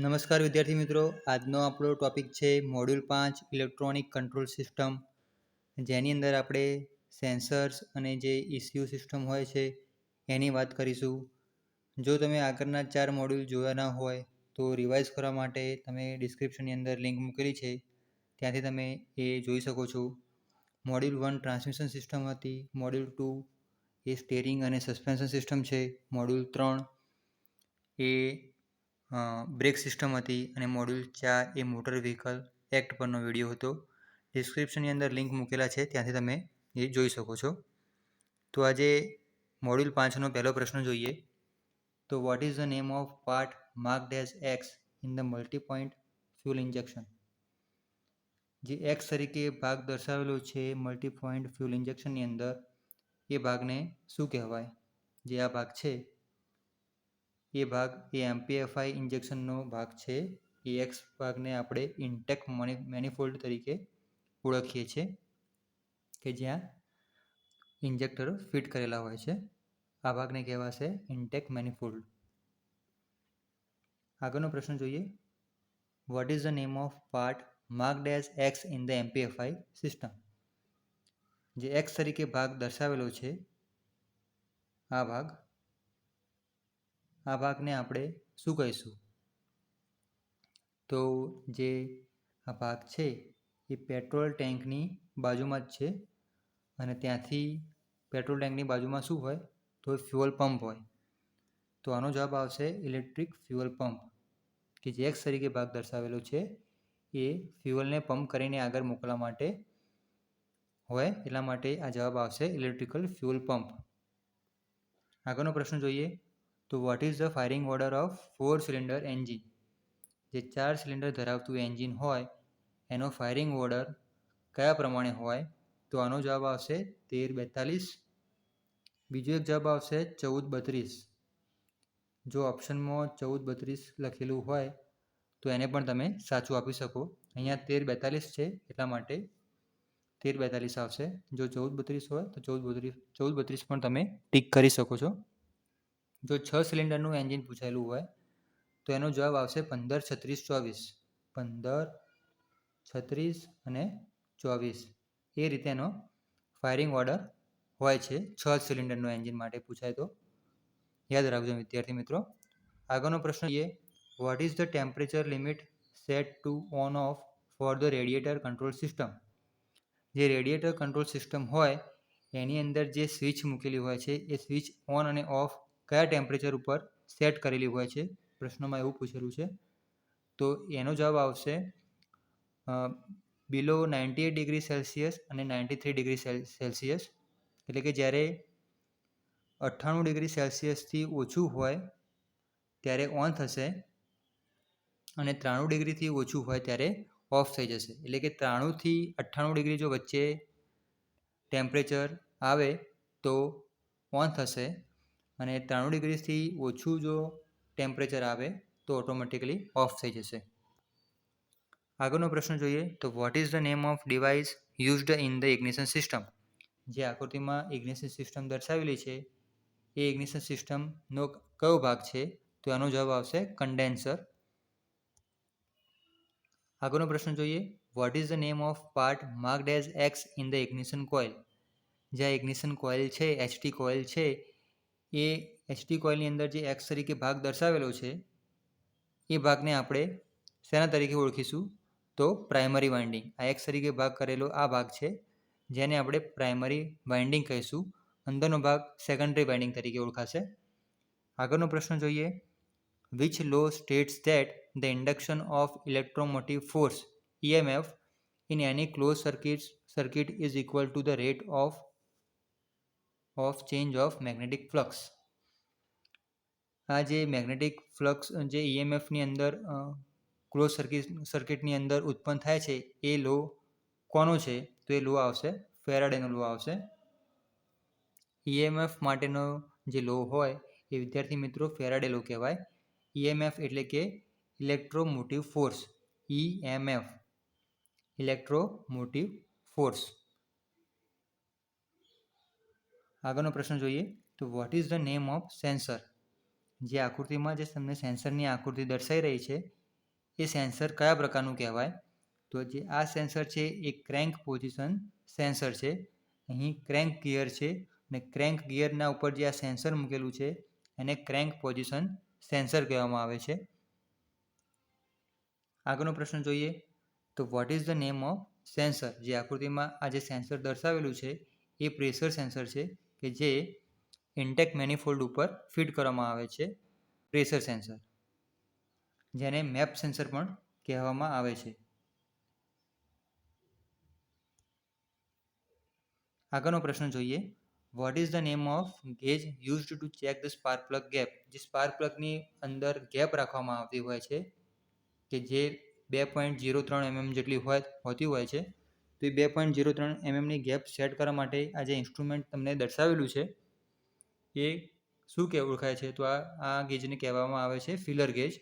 નમસ્કાર વિદ્યાર્થી મિત્રો, આજનો આપણો ટોપિક છે મોડ્યુલ 5 ઇલેક્ટ્રોનિક કંટ્રોલ સિસ્ટમ, જેની અંદર આપણે સેન્સર્સ અને જે ECU સિસ્ટમ હોય છે એની વાત કરીશું. જો તમે આગળના 4 મોડ્યુલ જોયા ના હોય તો રિવાઇઝ કરવા માટે તમે ડિસ્ક્રિપ્શનની અંદર લિંક મૂકેલી છે, ત્યાંથી તમે એ જોઈ શકો છો. મોડ્યુલ 1 ટ્રાન્સમિશન સિસ્ટમ હતી, મોડ્યુલ 2 એ સ્ટેરિંગ અને સસ્પેન્શન સિસ્ટમ છે, મોડ્યુલ 3 એ બ્રેક સિસ્ટમ હતી અને મોડ્યુલ 4 એ મોટર વ્હીકલ એક્ટ પરનો વિડીયો હતો. ડિસ્ક્રિપ્શનની અંદર લિંક મૂકેલા છે, ત્યાંથી તમે એ જોઈ શકો છો. તો આજે મોડ્યુલ 5નો પહેલો પ્રશ્ન જોઈએ. તો what is the name of part marked as x in the multi point fuel injection? જે એક્સ તરીકે ભાગ દર્શાવેલો છે મલ્ટી પોઈન્ટ ફ્યુલ ઇન્જેક્શનની અંદર, એ ભાગને શું કહેવાય? જે આ ભાગ છે એ ભાગ એ MPFI ઇન્જેક્શનનો ભાગ છે. એ એક્સ ભાગને આપણે ઇન્ટેક મેનિફોલ્ડ તરીકે ઓળખીએ છીએ, કે જ્યાં ઇન્જેક્ટરો ફિટ કરેલા હોય છે. આ ભાગને કહેવાશે ઇન્ટેક મેનિફોલ્ડ. આગળનો પ્રશ્ન જોઈએ. Vote is the name of part marked as x in the MPFI system? જે એક્સ તરીકે ભાગ દર્શાવેલો છે આ ભાગને આપણે શું કહીશું? તો જે આ ભાગ છે એ પેટ્રોલ ટેન્કની બાજુમાં જ છે, અને ત્યાંથી પેટ્રોલ ટેન્કની બાજુમાં શું હોય? તો ફ્યુઅલ પંપ હોય. તો આનો જવાબ આવશે ઇલેક્ટ્રિક ફ્યુઅલ પંપ, કે જે એક્સ તરીકે ભાગ દર્શાવેલો છે એ ફ્યુઅલને પંપ કરીને આગળ મોકલવા માટે હોય, એટલા માટે આ જવાબ આવશે ઇલેક્ટ્રિકલ ફ્યુઅલ પંપ. આગળનો પ્રશ્ન જોઈએ. તો what is the firing order of 4 cylinder engine? જે 4 સિલિન્ડર ધરાવતું એન્જિન હોય એનો ફાયરિંગ ઓર્ડર કયા પ્રમાણે હોય? તો આનો જવાબ આવશે 1342. બીજો એક જવાબ આવશે 1432. જો ઓપ્શનમાં 1432 લખેલું હોય તો એને પણ તમે સાચું આપી શકો. અહીંયા 1342 છે એટલા માટે 1342 આવશે. જો 1432 હોય તો 1432 પણ તમે ટીક કરી શકો છો. જો 6 સિલિન્ડરનું એન્જિન પૂછાયેલું હોય તો એનો જવાબ આવશે 15 36 24. 15 36 અને 24 એ રીતે એનો ફાયરિંગ ઓર્ડર હોય છે 6 સિલિન્ડરનું એન્જિન માટે પૂછાય તો યાદ રાખજો વિદ્યાર્થી મિત્રો. આગળનો પ્રશ્ન એ, what is the temperature limit set to on off for the radiator control system? જે રેડિએટર કંટ્રોલ સિસ્ટમ હોય એની અંદર જે સ્વિચ મૂકેલી હોય છે એ સ્વિચ ઓન અને ઓફ કયા ટેમ્પરેચર ઉપર સેટ કરેલી હોય છે? પ્રશ્નમાં એવું પૂછેલું છે. તો એનો જવાબ આવશે બિલો 98 ડિગ્રી સેલ્સિયસ અને 93 ડિગ્રી સેલ્સિયસ. એટલે કે જ્યારે 98 ડિગ્રી સેલ્સિયસથી ઓછું હોય ત્યારે ઓન થશે અને 93 ડિગ્રીથી ઓછું હોય ત્યારે ઓફ થઈ જશે. એટલે કે 93થી 98 ડિગ્રી જો વચ્ચે ટેમ્પરેચર આવે તો ઓન થશે, અને 93 ડિગ્રીથી ઓછું જો ટેમ્પરેચર આવે તો ઓટોમેટિકલી ઓફ થઈ જશે. આગળનો પ્રશ્ન જોઈએ. તો what is the name of device used in the ignition system? જે આકૃતિમાં ઇગ્નિશન સિસ્ટમ દર્શાવેલી છે એ ઇગ્નિશન સિસ્ટમનો કયો ભાગ છે? તો એનો જવાબ આવશે કન્ડેન્સર. આગળનો પ્રશ્ન જોઈએ. Vote is the name of part marked as x in the ignition coil? જે ઇગ્નિશન કોઇલ છે, HT કોઇલ છે, એ HT કોઇલની અંદર જે એક્સ તરીકે ભાગ દર્શાવેલો છે એ ભાગને આપણે શેના તરીકે ઓળખીશું? તો પ્રાઇમરી વાઇન્ડિંગ. આ એક્સ તરીકે ભાગ કરેલો આ ભાગ છે જેને આપણે પ્રાઇમરી વાઇન્ડિંગ કહીશું. અંદરનો ભાગ સેકન્ડરી વાઇન્ડિંગ તરીકે ઓળખાશે. આગળનો પ્રશ્ન જોઈએ. Which law states that the induction of electromotive force EMF in any closed circuit is equal to the rate of change of magnetic flux? આ જે મેગ્નેટિક ફ્લક્સ જે EMFની અંદર ક્લોઝ સર્કિટની અંદર ઉત્પન્ન થાય છે એ લો કોનો છે? તો એ લો આવશે ફેરાડેનો લો આવશે. EMF માટેનો જે લો હોય એ વિદ્યાર્થી મિત્રો ફેરાડે લો કહેવાય. EMF એટલે કે electromotive force, EMF electromotive force. આગળનો પ્રશ્ન જોઈએ. તો what is the name of sensor? જે આકૃતિમાં જે તમને સેન્સરની આકૃતિ દર્શાઈ રહી છે એ સેન્સર કયા પ્રકારનું કહેવાય? તો જે આ સેન્સર છે એ ક્રેન્ક પોઝિશન સેન્સર છે. અહીં ક્રેન્ક ગિયર છે અને ક્રેન્ક ગિયરના ઉપર જે આ સેન્સર મૂકેલું છે એને ક્રેન્ક પોઝિશન સેન્સર કહેવામાં આવે છે. આગળનો પ્રશ્ન જોઈએ તો what is the name of sensor? જે આકૃતિમાં આ જે સેન્સર દર્શાવેલું છે એ પ્રેશર સેન્સર છે કે જે ઇન્ટેક મેનિફોલ્ડ ઉપર ફિટ કરવામાં આવે છે. પ્રેશર સેન્સર, જેને મેપ સેન્સર પણ કહેવામાં આવે છે. આગળનો પ્રશ્ન જોઈએ vote is the name of gauge used to check the spark plug gap? જે સ્પાર્ક પ્લગની અંદર ગેપ રાખવામાં આવતી હોય છે કે જે 2.03 mm જેટલી હોતી હોય છે. તો એ 2.03 mmની ગેપ સેટ કરવા માટે આ જે ઇન્સ્ટ્રુમેન્ટ તમને દર્શાવેલું છે એ શું ઓળખાય છે? તો આ ગેજને કહેવામાં આવે છે ફિલર ગેજ.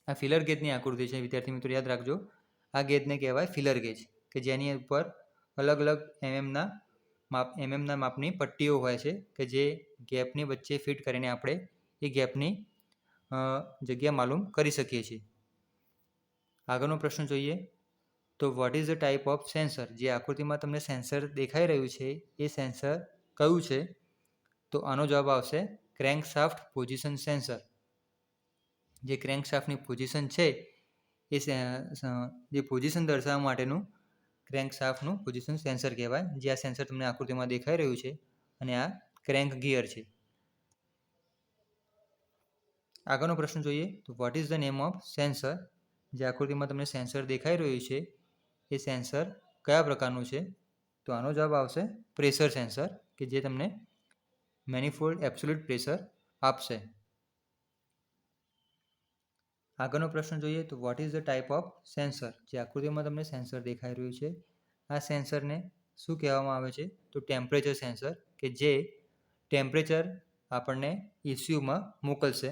આ ફિલર ગેજની આકૃતિ છે વિદ્યાર્થી મિત્રો, યાદ રાખજો. આ ગેજને કહેવાય ફિલર ગેજ કે જેની ઉપર અલગ અલગ એમએમના માપની પટ્ટીઓ હોય છે કે જે ગેપની વચ્ચે ફિટ કરીને આપણે એ ગેપની જગ્યા માલુમ કરી શકીએ છીએ. આગળનો પ્રશ્ન જોઈએ તો what is the type of sensor? જે આકૃતિમાં તમને સેન્સર દેખાઈ રહ્યું છે એ સેન્સર કયું છે? તો આનો જવાબ આવશે ક્રેન્ક શાફ્ટ પોઝિશન સેન્સર. જે ક્રેન્ક શાફ્ટની પોઝિશન છે એ જે પોઝિશન દર્શાવવા માટેનું ક્રેન્ક શાફ્ટનું પોઝિશન સેન્સર કહેવાય. જે આ સેન્સર તમને આકૃતિમાં દેખાઈ રહ્યું છે અને આ ક્રેન્ક ગિયર છે. આગળનો પ્રશ્ન જોઈએ તો what is the name of sensor? જે આકૃતિમાં તમને સેન્સર દેખાઈ રહ્યું છે એ સેન્સર કયા પ્રકારનું છે? તો આનો જવાબ આવશે પ્રેશર સેન્સર કે જે તમને મેનિફોલ્ડ એબ્સોલ્યુટ પ્રેશર આપશે. આગળનો પ્રશ્ન જોઈએ તો what is the type of sensor? જે આકૃતિમાં તમને સેન્સર દેખાઈ રહ્યું છે આ સેન્સરને શું કહેવામાં આવે છે? તો ટેમ્પરેચર સેન્સર કે જે ટેમ્પરેચર આપણને ECUમાં મોકલશે.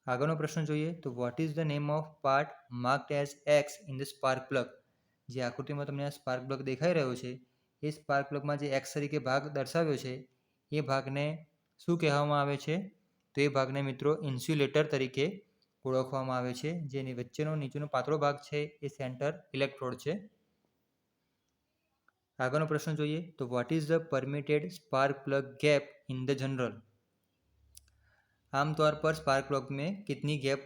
આગળનો પ્રશ્ન જોઈએ તો what is the name of part marked as X in the spark plug? જે આકૃતિમાં તમને આ સ્પાર્ક પ્લગ દેખાઈ રહ્યો છે એ સ્પાર્ક પ્લગમાં જે X તરીકે ભાગ દર્શાવ્યો છે એ ભાગને શું કહેવામાં આવે છે? તો એ ભાગને મિત્રો ઇન્સ્યુલેટર તરીકે ઓળખવામાં આવે છે. જેની વચ્ચેનો નીચેનો પાતળો ભાગ છે એ સેન્ટર ઇલેક્ટ્રોડ છે. આગળનો પ્રશ્ન જોઈએ તો what is the permitted spark plug gap in the general? आमतौर पर स्पार्क प्लग में कितनी गैप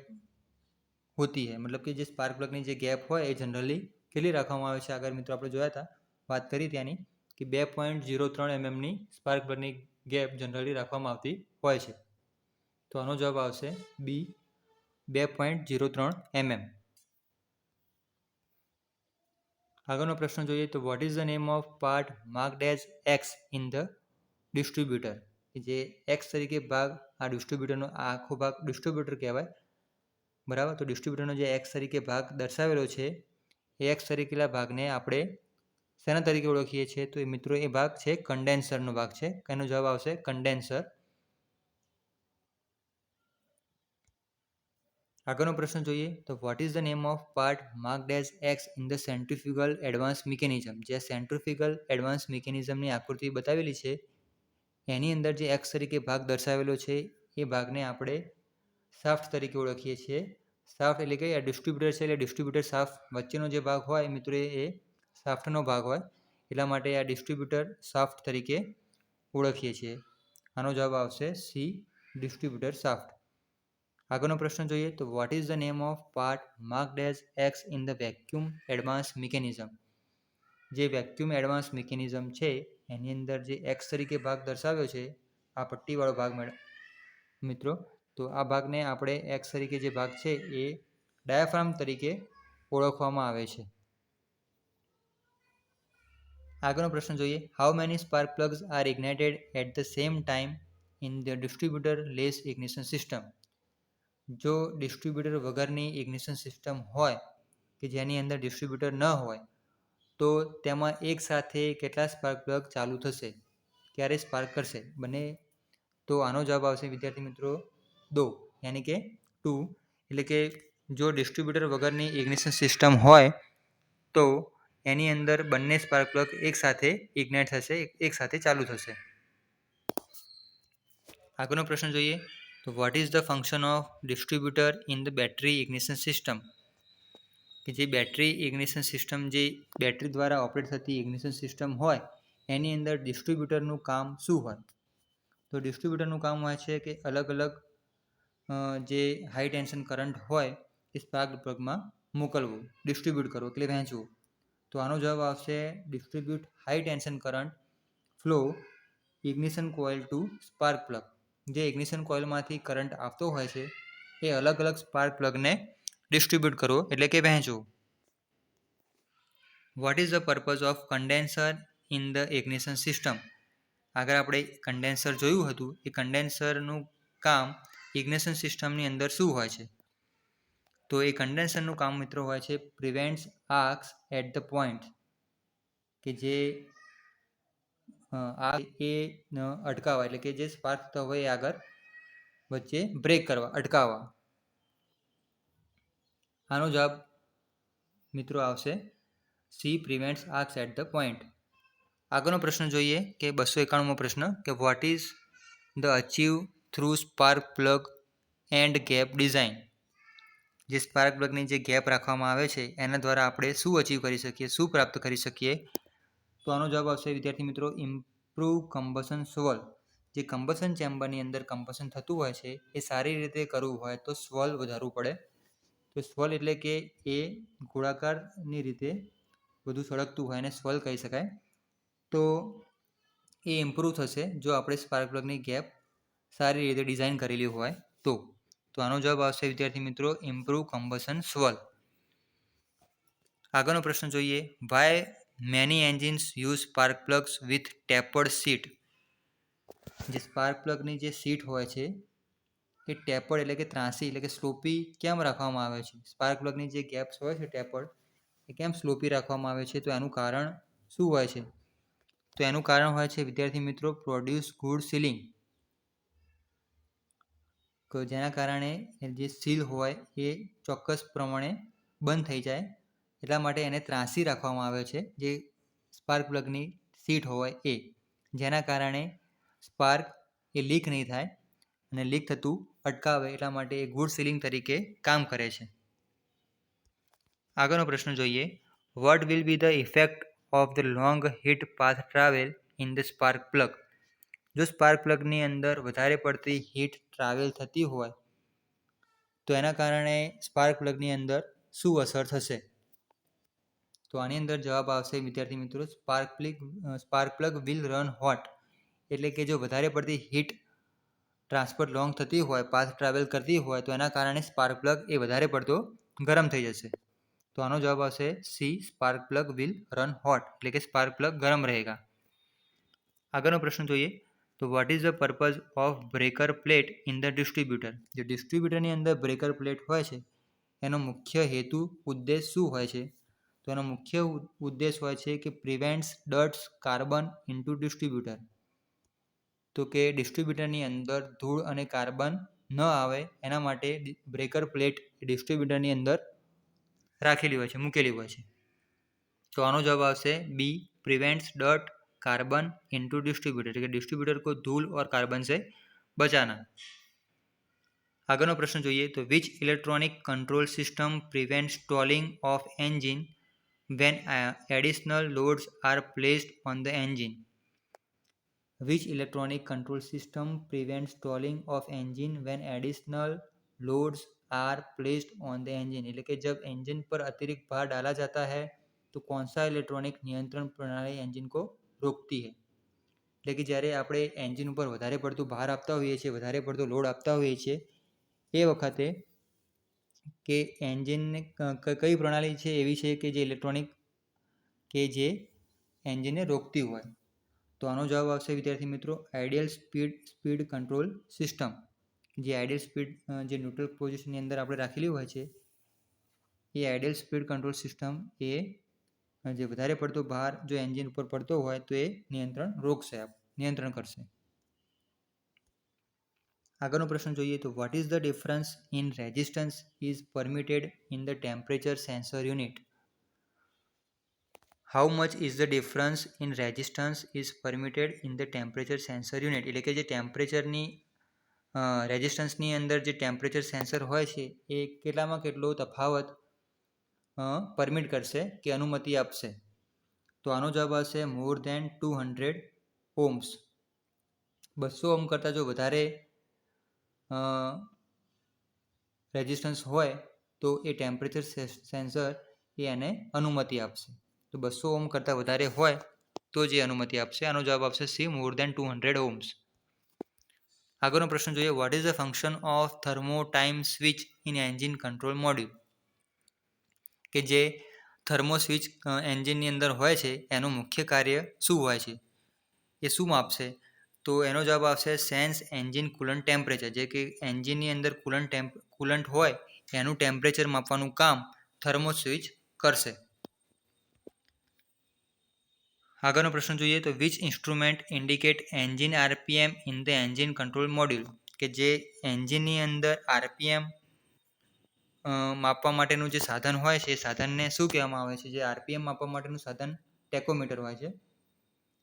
होती है? मतलब कि જે સ્પાર્ક પ્લગની જે ગેપ હોય એ જનરલી કેટલી રાખવામાં આવે છે? આગળ મિત્રો આપણે જોયા હતા, વાત કરી ત્યાંની કે 2.03 mmની સ્પાર્ક પ્લગની ગેપ જનરલી રાખવામાં આવતી હોય છે. તો આનો જવાબ આવશે બી 2.03 mm. આગળનો પ્રશ્ન જોઈએ તો what is the name of part marked as X in the distributor? જે X તરીકે ભાગ આ ડિસ્ટ્રીબ્યુટરનો આખો ભાગ ડિસ્ટ્રીબ્યુટર કહેવાય, બરાબર. તો ડિસ્ટ્રીબ્યુટરનો જે X તરીકે ભાગ દર્શાવેલો છે એ X તરીકેલા ભાગને આપણે શેના તરીકે ઓળખીએ છીએ? તો એ મિત્રો એ ભાગ છે કન્ડેન્સરનો ભાગ છે. એનો જવાબ આવશે કન્ડેન્સર. આગળનો પ્રશ્ન જોઈએ તો what is the name of part marked as X in the centrifugal advance mechanism? જે સેન્ટ્રીફ્યુગલ એડવાન્સ મિકેનિઝમની આકૃતિ બતાવેલી છે એની અંદર જે X તરીકે ભાગ દર્શાવેલો છે એ ભાગને આપણે શાફ્ટ તરીકે ઓળખીએ છીએ. શાફ્ટ એટલે કે આ ડિસ્ટ્રીબ્યુટર છે એટલે ડિસ્ટ્રીબ્યુટર શાફ્ટ વચ્ચેનો જે ભાગ હોય મિત્રો એ શાફ્ટનો ભાગ હોય, એટલા માટે આ ડિસ્ટ્રીબ્યુટર શાફ્ટ તરીકે ઓળખીએ છીએ. આનો જવાબ આવશે સી ડિસ્ટ્રીબ્યુટર શાફ્ટ. આગળનો પ્રશ્ન જોઈએ તો what is the name of part marked as X in the vacuum advance mechanism? જે વેક્યુમ એડવાન્સ મિકેનિઝમ છે એની અંદર જે X તરીકે ભાગ દર્શાવ્યો છે આ પટ્ટીવાળો ભાગ મિત્રો, તો આ ભાગને આપણે X તરીકે જે ભાગ છે એ ડાયાફ્રામ તરીકે ઓળખવામાં આવે છે. આગળનો પ્રશ્ન જોઈએ how many spark plugs are ignited at the same time in the distributorless ignition system? જો ડિસ્ટ્રીબ્યુટર વગરની ઇગ્નિશન સિસ્ટમ હોય કે જેની અંદર ડિસ્ટ્રીબ્યુટર ન હોય તો તેમાં એક સાથે કેટલા સ્પાર્ક પ્લગ ચાલુ થશે, ક્યારે સ્પાર્ક કરશે બંને? તો આનો જવાબ આવશે વિદ્યાર્થી મિત્રો 2, યાની કે 2. એટલે કે જો ડિસ્ટ્રીબ્યુટર વગરની ઇગ્નિશન સિસ્ટમ હોય તો એની અંદર બંને સ્પાર્ક પ્લગ એક સાથે ઇગ્નાઇટ થશે, એક સાથે ચાલુ થશે. આગળનો પ્રશ્ન જોઈએ તો what is the function of distributor in the battery ignition system? કે જે બેટરી ઇગ્નિશન સિસ્ટમ, જે બેટરી દ્વારા ઓપરેટ થતી ઇગ્નિશન સિસ્ટમ હોય એની અંદર ડિસ્ટ્રીબ્યુટરનું કામ શું હોય? તો ડિસ્ટ્રીબ્યુટરનું કામ હોય છે કે અલગ અલગ જે હાઈ ટેન્શન કરંટ હોય એ સ્પાર્ક પ્લગમાં મોકલવું, ડિસ્ટ્રીબ્યુટ કરવું એટલે વહેંચવું. તો આનો જવાબ આવશે distribute high tension current flow ignition coil to spark plug. જે ઇગ્નિશન કોઇલમાંથી કરંટ આવતો હોય છે એ અલગ અલગ સ્પાર્ક પ્લગને ડિસ્ટ્રીબ્યુટ કરવો એટલે કે વહેંચવું. What is the purpose of condenser in the ignition system? આગળ આપણે કન્ડેન્સર જોયું હતું. એ કન્ડેન્સરનું કામ ઇગ્નિશન સિસ્ટમની અંદર શું હોય છે? તો એ કન્ડેન્સરનું કામ મિત્રો હોય છે prevents arcs at the point, કે જે આ એ અટકાવવા, એટલે કે જે સ્પાર્ક થતો હોય એ આગળ વચ્ચે બ્રેક કરવા, અટકાવવા. આનો જવાબ મિત્રો આવશે C, prevents arcs at the point. આગળનો પ્રશ્ન જોઈએ કે 291મો પ્રશ્ન, કે what is the achieve through spark plug and gap design? જે સ્પાર્ક પ્લગની જે ગેપ રાખવામાં આવે છે એના દ્વારા આપણે શું અચીવ કરી શકીએ, શું પ્રાપ્ત કરી શકીએ? તો આનો જવાબ આવશે વિદ્યાર્થી મિત્રો ઇમ્પ્રૂવ કમ્બશન સ્વોલ્વ. જે કમ્બશન ચેમ્બરની અંદર કમ્બશન થતું હોય છે એ સારી રીતે કરવું હોય તો સ્વોલ્વ વધારવું પડે. તો સ્વોલ્વ એટલે કે એ ગોળાકારની રીતે બધું સળગતું હોય એને સ્વોલ્વ કહી શકાય. તો એ ઇમ્પ્રૂવ થશે જો આપણે સ્પાર્ક પ્લગની ગેપ સારી રીતે ડિઝાઇન કરેલી હોય તો. તો આનો જવાબ આવશે વિદ્યાર્થી મિત્રો ઇમ્પ્રૂવ કમ્બશન સ્વોલ્વ. આગળનો પ્રશ્ન જોઈએ, why many engines use spark plugs with tapered seat? જે સ્પાર્ક પ્લગની જે સીટ હોય છે એ ટેપર્ડ એટલે કે ત્રાંસી એટલે કે સ્લોપી કેમ રાખવામાં આવે છે? સ્પાર્ક પ્લગની જે ગેપ્સ હોય છે ટેપર્ડ એ કેમ સ્લોપી રાખવામાં આવે છે? તો એનું કારણ શું હોય છે? તો એનું કારણ હોય છે વિદ્યાર્થી મિત્રો પ્રોડ્યુસ ગુડ સીલિંગ. જેના કારણે જે સીલ હોય એ ચોક્કસ પ્રમાણે બંધ થઈ જાય, એટલા માટે એને ત્રાંસી રાખવામાં આવે છે જે સ્પાર્ક પ્લગની સીટ હોય એ, જેના કારણે સ્પાર્ક એ લીક નહીં થાય અને લીક થતું અટકાવે, એટલા માટે એ ગુડ સીલિંગ તરીકે કામ કરે છે. આગળનો પ્રશ્ન જોઈએ, what will be the effect of the long heat path travel in the spark plug? જો સ્પાર્ક પ્લગની અંદર વધારે પડતી હીટ ટ્રાવેલ થતી હોય તો એના કારણે સ્પાર્ક પ્લગની અંદર શું અસર થશે? તો આની અંદર જવાબ આવશે વિદ્યાર્થી મિત્રો spark plug will run hot. એટલે કે જો વધારે પડતી હીટ ટ્રાન્સફર લોંગ થતી હોય, પાથ ટ્રાવેલ કરતી હોય તો એના કારણે સ્પાર્ક પ્લગ એ વધારે પડતો ગરમ થઈ જશે. તો આનો જવાબ આવશે C, spark plug will run hot, એટલે કે સ્પાર્ક પ્લગ ગરમ રહેગા. આગળનો પ્રશ્ન જોઈએ, તો what is the purpose of breaker plate in the distributor? જે ડિસ્ટ્રીબ્યુટરની અંદર બ્રેકર પ્લેટ હોય છે એનો મુખ્ય હેતુ, ઉદ્દેશ શું હોય છે? તો એનો મુખ્ય ઉદ્દેશ હોય છે કે prevents dust carbon into distributor. તો કે ડિસ્ટ્રીબ્યુટરની અંદર ધૂળ અને કાર્બન ન આવે એના માટે બ્રેકર પ્લેટ ડિસ્ટ્રીબ્યુટરની અંદર રાખેલી હોય છે, મૂકેલી હોય છે. તો આનો જવાબ આવશે B, prevents dirt carbon into distributor, कि डिस्ट्रीब्यूटर को धूल और कार्बन से बचाना. આગળનો પ્રશ્ન જોઈએ તો which electronic control system prevent stalling of engine when additional loads are placed on the engine? Which electronic control system prevents stalling of engine when additional loads are placed on the engine? એટલે કે जब engine पर अतिरिक्त भार डाला जाता है तो कौन सा इलेक्ट्रॉनिक नियंत्रण प्रणाली engine को रोकती है? એટલે કે જ્યારે આપણે એન્જિન ઉપર વધારે પડતું ભાર આપતા હોઈએ છીએ, વધારે પડતો લોડ આપતા હોઈએ છીએ એ વખતે કે એન્જિનને કઈ પ્રણાલી છે એવી છે કે જે ઇલેક્ટ્રોનિક કે જે એન્જિનને રોકતી હોય? તો આનો જવાબ આવશે વિદ્યાર્થી મિત્રો આઈડિયલ સ્પીડ કંટ્રોલ સિસ્ટમ. જે આઈડિયલ સ્પીડ જે ન્યુટ્રલ પોઝિશનની અંદર આપણે રાખેલી હોય છે એ આઈડિયલ સ્પીડ કંટ્રોલ સિસ્ટમ એ જે વધારે પડતો ભાર જો એન્જિન ઉપર પડતો હોય તો એ નિયંત્રણ કરશે. આગળનો પ્રશ્ન જોઈએ તો what is the difference in resistance is permitted in the temperature sensor unit? How much is the difference in resistance is permitted in the temperature sensor unit? એટલે કે જે ટેમ્પરેચરની રેઝિસ્ટન્સની અંદર જે ટેમ્પરેચર સેન્સર હોય છે એ કેટલામાં કેટલો તફાવત પરમિટ કરશે કે અનુમતિ આપશે. તો આનો જવાબ આવશે મોર ધેન 200 ઓહ્મ્સ. 200 ઓહ્મ કરતાં જો વધારે રેઝિસ્ટન્સ હોય તો એ ટેમ્પરેચર સેન્સર એને અનુમતિ આપશે. તો 200 ઓહ્મ કરતાં વધારે હોય તો જે અનુમતિ આપશે. આનો જવાબ આવશે સી, મોર ધેન 200 ઓહ્મ્સ. આગળનો પ્રશ્ન જોઈએ. Vote is the function of thermo time switch in engine control module? કે જે થર્મો સ્વિચ એન્જિનની અંદર હોય છે એનું મુખ્ય કાર્ય શું હોય છે, એ શું માપશે? તો એનો જવાબ આવશે સેન્સ એન્જિન કુલન્ટ ટેમ્પરેચર. જે કે એન્જિનની અંદર કુલન્ટ હોય એનું ટેમ્પરેચર માપવાનું કામ થર્મો સ્વિચ કરશે. આગળનો પ્રશ્ન જોઈએ. તો which instrument indicate engine RPM in the engine control module? કે જે એન્જિનની અંદર આરપીએમ માપવા માટેનું જે સાધન હોય છે એ સાધનને શું કહેવામાં આવે છે? જે આરપીએમ માપવા માટેનું સાધન ટેકોમીટર હોય છે.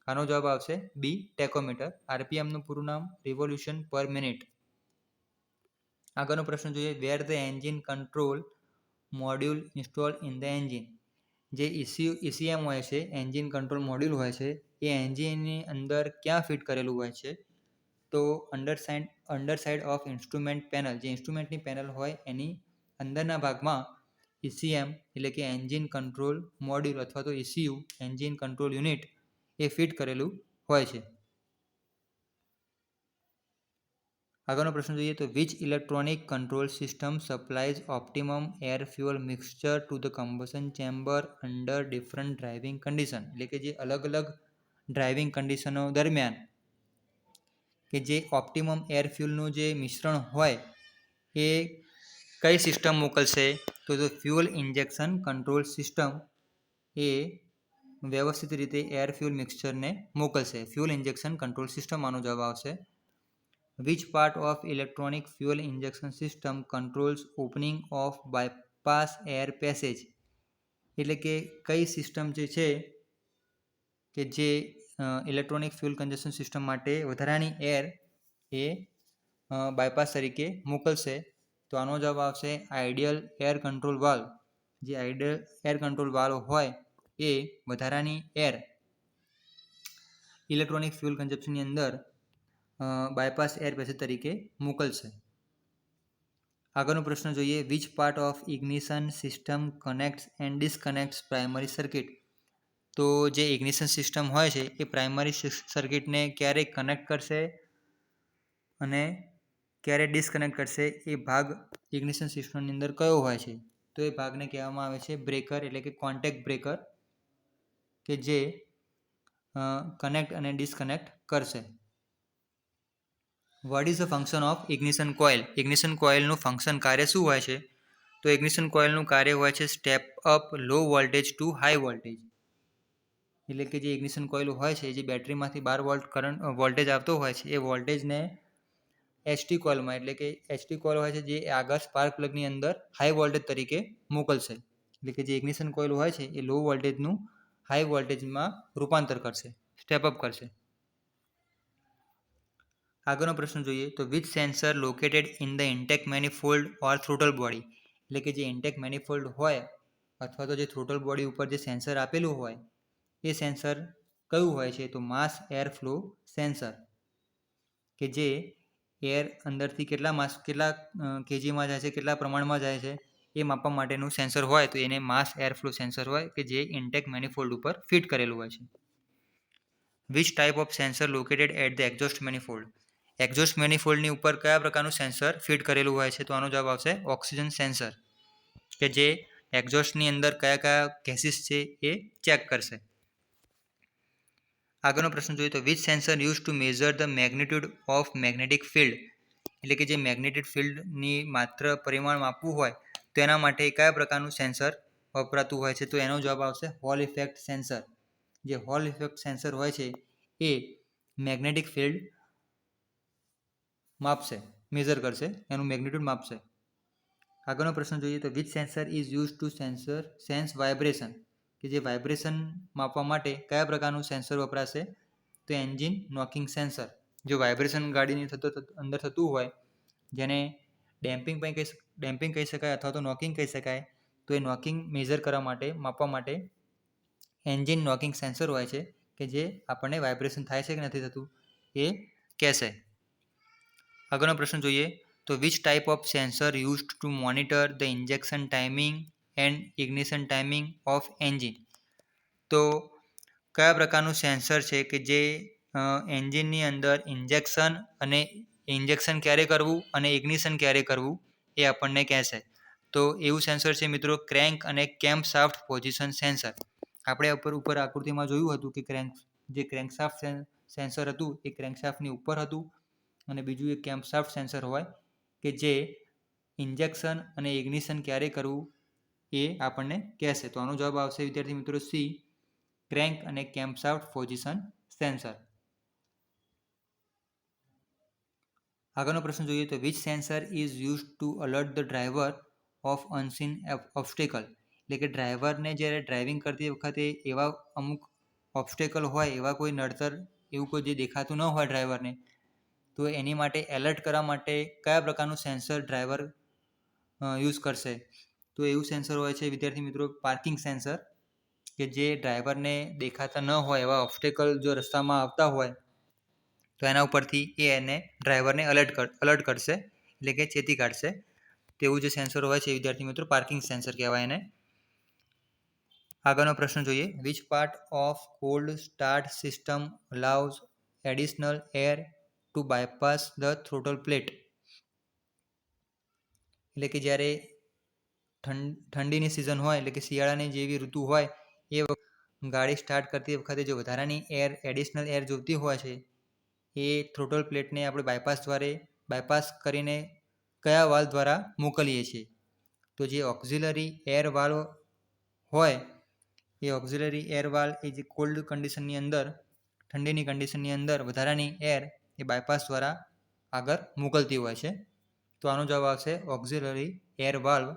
આનો જવાબ આવશે બી, ટેકોમીટર. આરપીએમનું પૂરું નામ રિવોલ્યુશન પર મિનિટ. આગળનો પ્રશ્ન જોઈએ. Where the engine control module install in the engine? જે ECM હોય છે, એન્જિન કંટ્રોલ મોડ્યુલ હોય છે, એ એન્જિનની અંદર ક્યાં ફિટ કરેલું હોય છે? તો under side of instrument panel. જે ઇન્સ્ટ્રુમેન્ટની પેનલ હોય એની અંદરના ભાગમાં ECM એટલે કે એન્જિન કંટ્રોલ મોડ્યુલ અથવા તો ECU એન્જિન કંટ્રોલ યુનિટ એ ફિટ કરેલું હોય છે. આગળનો પ્રશ્ન જોઈએ. તો which electronic control system સપ્લાયઝ optimum air fuel mixture to the combustion chamber under different driving condition? એટલે કે જે અલગ અલગ ડ્રાઇવિંગ કન્ડિશનો દરમિયાન કે જે ઓપ્ટિમમ એર ફ્યુઅલનું જે મિશ્રણ હોય એ કઈ સિસ્ટમ મોકલશે? તો ફ્યુઅલ ઇન્જેક્શન કંટ્રોલ સિસ્ટમ એ વ્યવસ્થિત રીતે એર ફ્યુઅલ મિક્સચરને મોકલશે. ફ્યુઅલ ઇન્જેક્શન કંટ્રોલ સિસ્ટમ આનો જવાબ આવશે. Which part of electronic fuel injection system controls opening of bypass air passage? એટલે કે કઈ સિસ્ટમ જે છે કે જે ઇલેક્ટ્રોનિક ફ્યુઅલ કન્જેક્શન સિસ્ટમ માટે વધારાની એર એ બાયપાસ તરીકે મોકલશે? તો આનો જવાબ આવશે આઈડિયલ એર કંટ્રોલ વાલ્વ. જે આઈડિયલ એર કંટ્રોલ વાલ્વ હોય એ વધારાની એર ઇલેક્ટ્રોનિક ફ્યુઅલ કન્ઝપ્શનની અંદર બાયપાસ એર પેસેજ તરીકે મોકલશે. આગળનો પ્રશ્ન જોઈએ. Which part of ignition system connects and disconnects primary circuit? તો જે ઇગ્નિશન સિસ્ટમ હોય છે એ પ્રાઇમરી સર્કિટને ક્યારે કનેક્ટ કરશે અને ક્યારે ડિસકનેક્ટ કરશે એ ભાગ ઇગ્નિશન સિસ્ટમની અંદર કયો હોય છે? તો એ ભાગને કહેવામાં આવે છે બ્રેકર એટલે કે કોન્ટેક્ટ બ્રેકર, કે જે કનેક્ટ અને ડિસકનેક્ટ કરશે. What is the function of ignition coil? Ignition કોઇલનું ફંક્શન કાર્ય શું હોય છે? તો ઇગ્નિશન કોઇલનું કાર્ય હોય છે step up low voltage two high voltage. એટલે કે જે ઇગ્નિશન કોઇલ હોય છે, જે બેટરીમાંથી 12 વોલ્ટ વોલ્ટેજ આવતો હોય છે, એ વોલ્ટેજને એચટી કોઇલમાં એટલે કે એચટી કોઇલ હોય છે જે આગળ સ્પાર્ક પ્લગની અંદર હાઈ વોલ્ટેજ તરીકે મોકલશે. એટલે કે જે ઇગ્નિશન કોઇલ હોય છે એ લો વોલ્ટેજનું હાઈ વોલ્ટેજમાં રૂપાંતર કરશે, સ્ટેપ અપ કરશે. આગળનો પ્રશ્ન જોઈએ. તો which sensor located in the intake manifold or throttle body? એટલે કે જે ઇન્ટેક મેનિફોલ્ડ હોય અથવા તો જે થ્રોટલ બોડી ઉપર જે સેન્સર આપેલું હોય એ સેન્સર કયું હોય છે? તો માસ એર ફ્લો સેન્સર. કે જે એર અંદરથી કેટલા કેજીમાં જાય છે, કેટલા પ્રમાણમાં જાય છે એ માપવા માટેનું સેન્સર હોય તો એને માસ એર ફ્લો સેન્સર હોય, કે જે ઇન્ટેક મેનિફોલ્ડ ઉપર ફિટ કરેલું હોય છે. Which type of sensor located at the exhaust manifold? Exhaust મેનિફોલ્ડની ઉપર કયા પ્રકારનું સેન્સર ફિટ કરેલું હોય છે? તો આનો જવાબ આવશે ઓક્સિજન સેન્સર, કે જે એક્ઝોસ્ટની અંદર કયા કયા ગેસીસ છે એ ચેક કરશે. આગળનો પ્રશ્ન જોઈએ. તો which sensor use to measure the magnitude of magnetic field? એટલે કે જે મેગ્નેટિક ફિલ્ડની માત્ર પરિમાણ માપવું હોય તો એના માટે કયા પ્રકારનું સેન્સર વપરાતું હોય છે? તો એનો જવાબ આવશે હોલ ઇફેક્ટ સેન્સર. જે હોલ ઇફેક્ટ સેન્સર હોય છે એ મેગ્નેટિક ફિલ્ડ માપશે, મેઝર કરશે, એનું મેગ્નિટ્યુડ માપશે. આગળનો પ્રશ્ન જોઈએ. તો which sensor is use to sense vibration? કે જે વાઇબ્રેશન માપવા માટે કયા પ્રકારનું સેન્સર વપરાશે? તો એન્જિન નોકિંગ સેન્સર. જો વાઇબ્રેશન ગાડીની અંદર થતું હોય જેને ડેમ્પિંગ કહી શકાય અથવા તો નોકિંગ કહી શકાય. તો એ નોકિંગ મેઝર કરવા માટે, માપવા માટે એન્જિન નોકિંગ સેન્સર હોય છે કે જે આપણને વાઇબ્રેશન થાય છે કે નથી થતું એ કહેશે. આગળનો પ્રશ્ન જોઈએ તો which type of sensor used to monitor the injection timing and ignition timing of engine. તો કયા પ્રકારનું સેન્સર છે કે જે એન્જિનની અંદર ઇન્જેક્શન ક્યારે કરવું અને ઇગ્નિશન ક્યારે કરવું એ આપણને કહેશે. તો એવું સેન્સર છે મિત્રો ક્રેન્ક અને કેમ્પ શાફ્ટ પોઝિશન સેન્સર. આપણે ઉપર આકૃતિમાં જોયું હતું કે ક્રેન્કશાફ્ટ સેન્સર હતું એ ક્રેન્કશાફ્ટની ઉપર હતું અને બીજું એક કેમ્પશાફ્ટ સેન્સર હોય કે જે ઇન્જેક્શન અને ઇગ્નિશન ક્યારે કરવું એ આપણને કહેશે. તો આનો જવાબ આવશે વિદ્યાર્થી મિત્રો સી, ક્રેન્ક અને કેમ્પશાફ્ટ પોઝિશન સેન્સર. આગળનો પ્રશ્ન જોઈએ તો which sensor is use to alert the driver of unseen obstacle. એટલે કે ડ્રાઈવરને જ્યારે ડ્રાઇવિંગ કરતી વખતે એવા અમુક ઓબ્સ્ટેકલ હોય, એવા કોઈ નડતર, એવું કોઈ જે દેખાતું ન હોય ડ્રાઈવરને, તો એની માટે એલર્ટ કરવા માટે કયા પ્રકારનું સેન્સર ડ્રાઈવર યુઝ કરશે? તો એવું સેન્સર હોય છે વિદ્યાર્થી મિત્રો પાર્કિંગ સેન્સર, કે જે ડ્રાઈવરને દેખાતા ન હોય એવા ઓબ્સ્ટેકલ જો રસ્તામાં આવતા હોય તો એના ઉપરથી એને ડ્રાઈવરને અલર્ટ કરશે, એટલે કે ચેતી કાઢશે. તેવું જે સેન્સર હોય છે વિદ્યાર્થી મિત્રો પાર્કિંગ સેન્સર કહેવાય એને. આગળનો પ્રશ્ન જોઈએ which part of cold start system allows additional air to bypass the throttle plate. એટલે કે જ્યારે ઠંડીની સિઝન હોય, એટલે કે શિયાળાની જેવી ઋતુ હોય, એ ગાડી સ્ટાર્ટ કરતી વખતે જો વધારાની એડિશનલ એર જોઈતી હોય છે, એ થ્રોટલ પ્લેટને આપણે બાયપાસ કરીને કયા વાલ્વ દ્વારા મોકલીએ છીએ? તો જે ઓક્ઝિલરી એર વાલ્વ હોય, એ ઓક્ઝિલરી એર વાલ્વ એ જે કોલ્ડ કન્ડિશનની અંદર, ઠંડીની કન્ડિશનની અંદર વધારાની એર એ બાયપાસ દ્વારા આગળ મોકલતી હોય છે. તો આનો જવાબ આવશે ઓક્ઝિલરી એર વાલ્વ.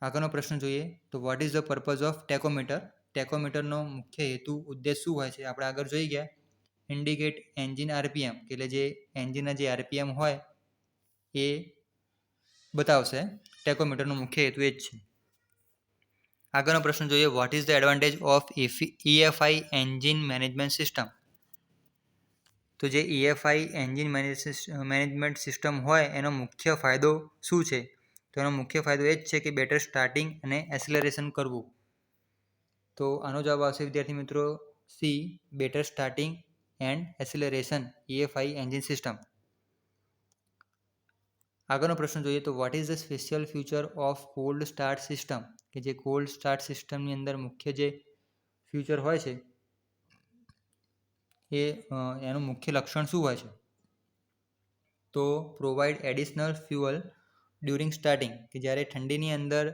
આગળનો પ્રશ્ન જોઈએ તો what is the purpose of tachometer. ટેકોમીટરનો મુખ્ય હેતુ ઉદ્દેશ શું હોય છે? આપણે આગળ જોઈ ગયા ઇન્ડિકેટ એન્જિન આરપીએમ, એટલે જે એન્જિનના જે આરપીએમ હોય એ બતાવશે. ટેકોમીટરનો મુખ્ય હેતુ એ જ છે. આગળનો પ્રશ્ન જોઈએ vote is the advantage of EFI engine management system. તો જે EFI એન્જિન મેનેજમેન્ટ સિસ્ટમ હોય એનો મુખ્ય ફાયદો શું છે? તો એનો મુખ્ય ફાયદો એ જ છે કે બેટર સ્ટાર્ટિંગ અને એક્સેલરેશન કરવું. તો આનો જવાબ આવશે વિદ્યાર્થી મિત્રો C, better starting and acceleration EFI engine system. આગળનો પ્રશ્ન જોઈએ તો what is the special feature of cold start system. કે જે કોલ્ડ સ્ટાર્ટ સિસ્ટમની અંદર મુખ્ય જે ફીચર હોય છે એ એનું મુખ્ય લક્ષણ શું હોય છે? તો provide additional fuel during starting. કે જ્યારે ઠંડીની અંદર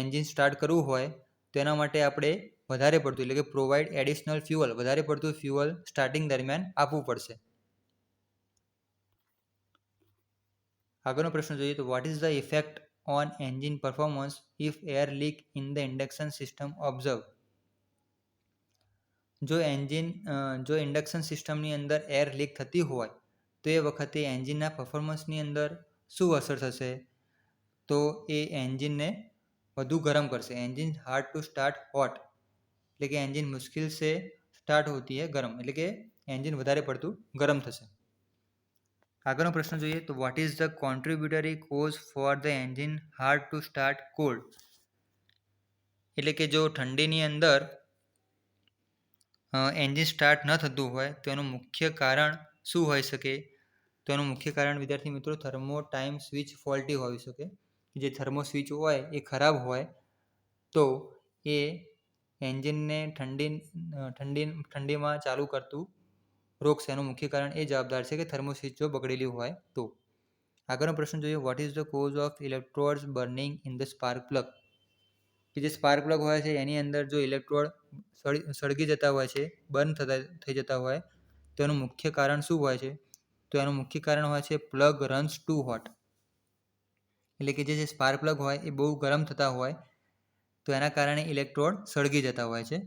એન્જિન સ્ટાર્ટ કરવું હોય તો એના માટે આપણે વધારે પડતું, એટલે કે પ્રોવાઈડ એડિશનલ ફ્યુઅલ, વધારે પડતું ફ્યુઅલ સ્ટાર્ટિંગ દરમિયાન આપવું પડશે. આગળનો પ્રશ્ન જોઈએ તો what is the effect on engine performance if air leak in the induction system observe. જો ઇન્ડક્શન સિસ્ટમની અંદર એર લીક થતી હોય તો એ વખતે એન્જિનના પરફોર્મન્સની અંદર શું અસર થશે? તો એ એન્જિનને વધુ ગરમ કરશે. Engine hard to start hot, એટલે કે એન્જિન મુશ્किल से સ્ટાર્ટ હોતી है ગરમ, એટલે કે એન્જિન વધારે પડતું ગરમ થશે. આગળનો પ્રશ્ન જોઈએ તો what is the contributory cause for the engine hard to start cold. એટલે કે જો ઠંડીની અંદર એન્જિન સ્ટાર્ટ ન થતું હોય તો એનું મુખ્ય કારણ શું હોઈ શકે? તો એનું મુખ્ય કારણ વિદ્યાર્થી મિત્રો થર્મો ટાઈમ સ્વિચ ફોલ્ટી હોઈ શકે. જે થર્મો સ્વિચ હોય એ ખરાબ હોય તો એ એન્જિનને ઠંડીમાં ચાલુ કરતું રોકશે. એનું મુખ્ય કારણ એ જવાબદાર છે કે થર્મો સ્વિચ જો બગડેલી હોય તો. આગળનો પ્રશ્ન જોઈએ vote is the cause of electrodes burning in the spark plug. કે જે સ્પાર્ક પ્લગ હોય છે એની અંદર જો ઇલેક્ટ્રોડ સળગી જતા હોય છે, બર્ન થઈ જતા હોય તો એનું મુખ્ય કારણ શું હોય છે? તો એનું મુખ્ય કારણ હોય છે પ્લગ રન્સ ટુ હોટ. એટલે કે જે સ્પાર્ક પ્લગ હોય એ બહુ ગરમ થતા હોય તો એના કારણે ઇલેક્ટ્રોડ સળગી જતા હોય છે.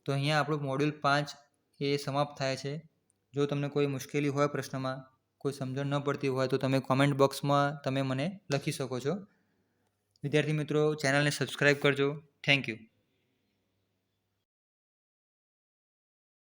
તો અહીંયા આપણું મોડ્યુલ 5 એ સમાપ્ત થાય છે. જો તમને કોઈ મુશ્કેલી હોય પ્રશ્નમાં, કોઈ સમજણ ન પડતી હોય તો તમે કોમેન્ટ બોક્સમાં તમે મને લખી શકો છો. વિદ્યાર્થી મિત્રો, ચેનલને સબસ્ક્રાઈબ કરજો. Thank you.